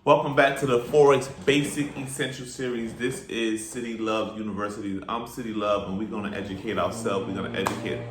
Welcome back to the Forex Basic Essential Series. This is City Love University. I'm City Love, and we're going to educate ourselves. We're going to educate.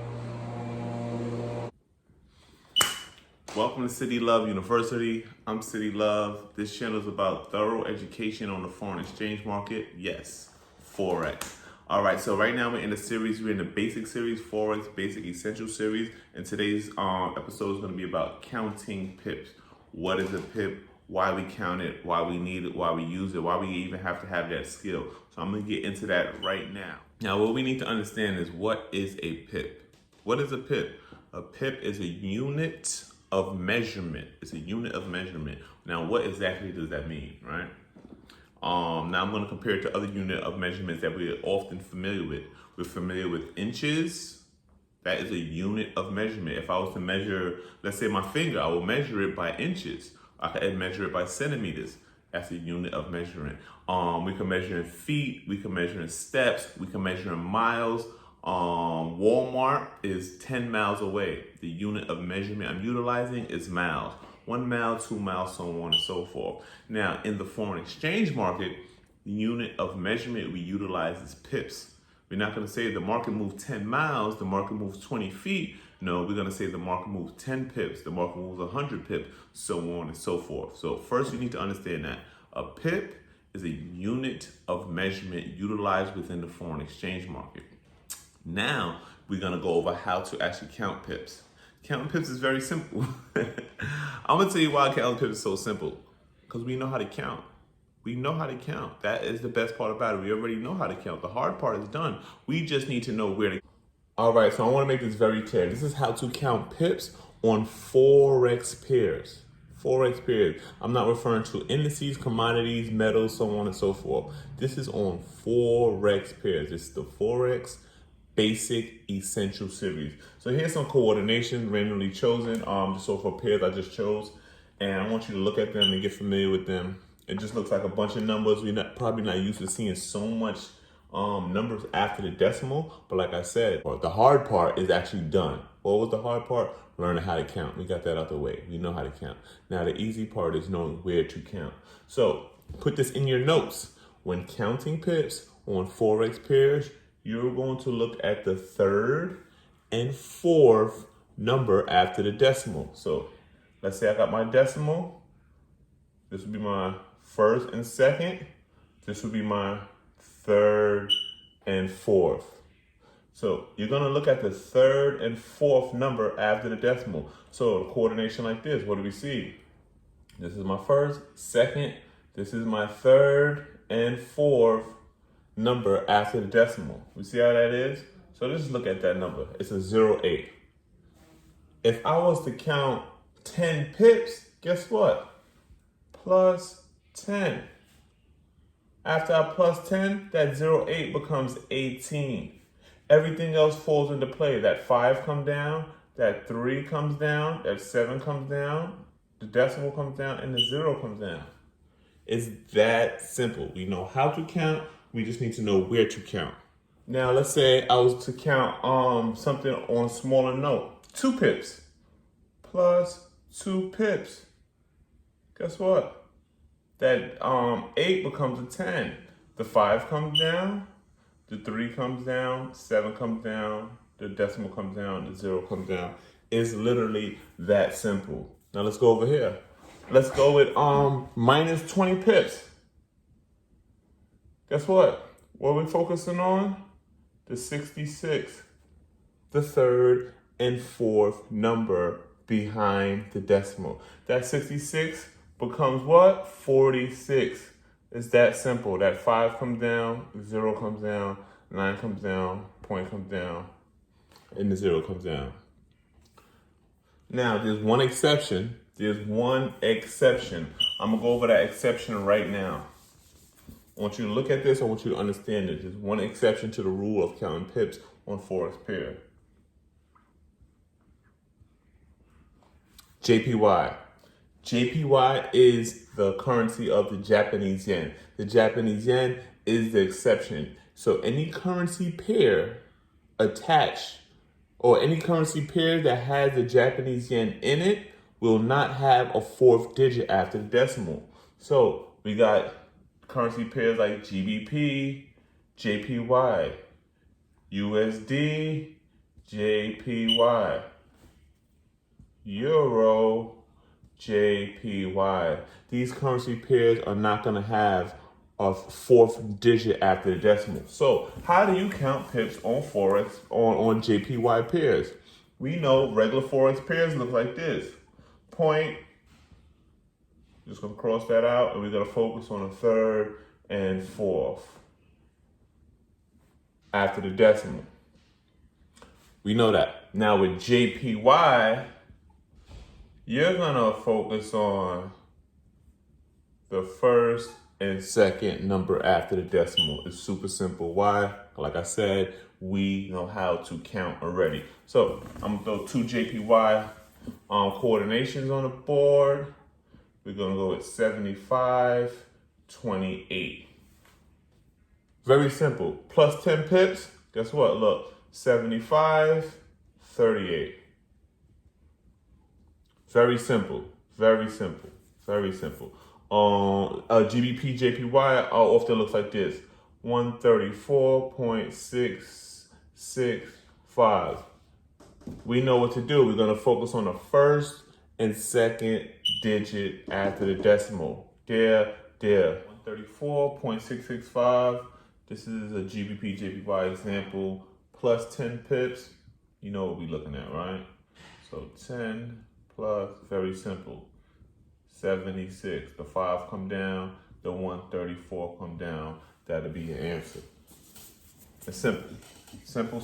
Welcome to City Love University. I'm City Love. This channel is about thorough education on the foreign exchange market. Yes, Forex. All right, so right now we're in the series. We're in the basic series, Forex Basic Essential Series. And today's episode is going to be about counting pips. What is a pip? Why we count it, why we need it, why we use it, why we even have to have that skill. So I'm going to get into that right now. Now, what we need to understand is, what is a pip? What is a pip? A pip is a unit of measurement. It's a unit of measurement. Now, what exactly does that mean, right? Now I'm going to compare it to other unit of measurements that we're often familiar with. We're familiar with inches. That is a unit of measurement. If I was to measure, let's say my finger, I will measure it by inches. I can measure it by centimeters. That's a unit of measurement. We can measure in feet. We can measure in steps. We can measure in miles. Walmart is 10 miles away. The unit of measurement I'm utilizing is miles. 1 mile, 2 miles, so on and so forth. Now, in the foreign exchange market, the unit of measurement we utilize is pips. We're not going to say the market moves 10 miles, the market moves 20 feet. No, we're going to say the market moves 10 pips, the market moves 100 pips, so on and so forth. So first you need to understand that a pip is a unit of measurement utilized within the foreign exchange market. Now we're going to go over how to actually count pips. Counting pips is very simple. I'm going to tell you why counting pips is so simple. Because we know how to count. We know how to count. That is the best part about it. We already know how to count. The hard part is done. We just need to know where to. All right, so I want to make this very clear. This is how to count pips on Forex pairs. Forex pairs. I'm not referring to indices, commodities, metals, so on and so forth. This is on Forex pairs. It's the Forex Basic Essential Series. So here's some coordination randomly chosen. So for pairs I just chose, and I want you to look at them and get familiar with them. It just looks like a bunch of numbers. We're probably not used to seeing so much numbers after the decimal, but like I said, the hard part is actually done. What was the hard part? Learning how to count. We got that out the way. We know how to count. Now the easy part is knowing where to count. So put this in your notes. When counting pips on Forex pairs, you're going to look at the third and fourth number after the decimal. So let's say I got my decimal. This would be my first and second. This would be my third and fourth. So you're going to look at the third and fourth number after the decimal. So coordination like this, what do we see? This is my first, second, this is my third and fourth number after the decimal. We see how that is? So let's just look at that number. It's a 0.8. If I was to count 10 pips, guess what? Plus 10. After I plus 10, that 0.8 becomes 18. Everything else falls into play. That 5 comes down, that 3 comes down, that 7 comes down, the decimal comes down, and the 0 comes down. It's that simple. We know how to count. We just need to know where to count. Now, let's say I was to count something on smaller note. 2 pips plus 2 pips. Guess what? That 8 becomes a 10. The 5 comes down, the 3 comes down, 7 comes down, the decimal comes down, the 0 comes down. It's literally that simple. Now let's go over here. Let's go with minus 20 pips. Guess what? What are we focusing on? The 66. The third and fourth number behind the decimal. That 66 becomes what? 46. It's that simple. That 5 comes down, 0 comes down, 9 comes down, point comes down, and the 0 comes down. Now, there's one exception. There's one exception. I'm going to go over that exception right now. I want you to look at this. I want you to understand it. There's one exception to the rule of counting pips on Forex pair. JPY. JPY is the currency of the Japanese yen. The Japanese yen is the exception. So any currency pair attached, or any currency pair that has the Japanese yen in it, will not have a fourth digit after the decimal. So we got currency pairs like GBP, JPY, USD, JPY, Euro, JPY. These currency pairs are not going to have a fourth digit after the decimal. So how do you count pips on Forex on JPY pairs? We know regular Forex pairs look like this. Point, just going to cross that out, and we're going to focus on the third and fourth after the decimal. We know that. Now with JPY, you're going to focus on the first and second number after the decimal. It's super simple. Why? Like I said, we know how to count already. So I'm going to throw two JPY coordinations on the board. We're going to go with 75, 28. Very simple. Plus 10 pips. Guess what? Look, 75, 38. Very simple. Very simple. Very simple. GBP, JPY often looks like this. 134.665. We know what to do. We're going to focus on the first and second digit after the decimal. There. 134.665. This is a GBP, JPY example. Plus 10 pips. You know what we're looking at, right? So 10 plus, very simple. 76. The 5 come down. The 134 come down. That'll be your answer. It's simple. Simple.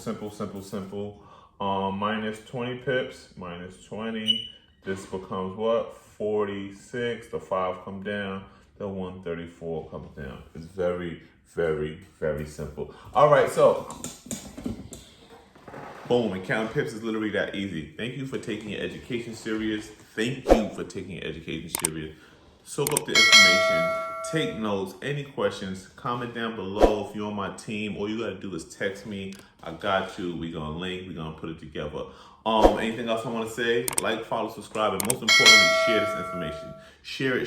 Minus 20 pips. Minus 20. This becomes what? 46. The 5 come down. The 134 comes down. It's very simple. All right, so boom, and counting pips is literally that easy. Thank you for taking your education serious. Soak up the information, take notes. Any questions, comment down below. If you're on my team, all you gotta do is text me. I got you. We're gonna link, we're gonna put it together. Anything else I wanna say? Like, follow, subscribe, and most importantly, share this information. Share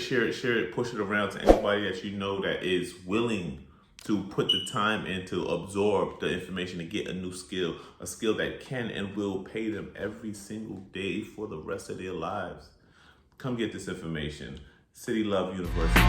it, push it around to anybody that you know that is willing to put the time in to absorb the information and get a new skill, a skill that can and will pay them every single day for the rest of their lives. Come get this information. City Love University.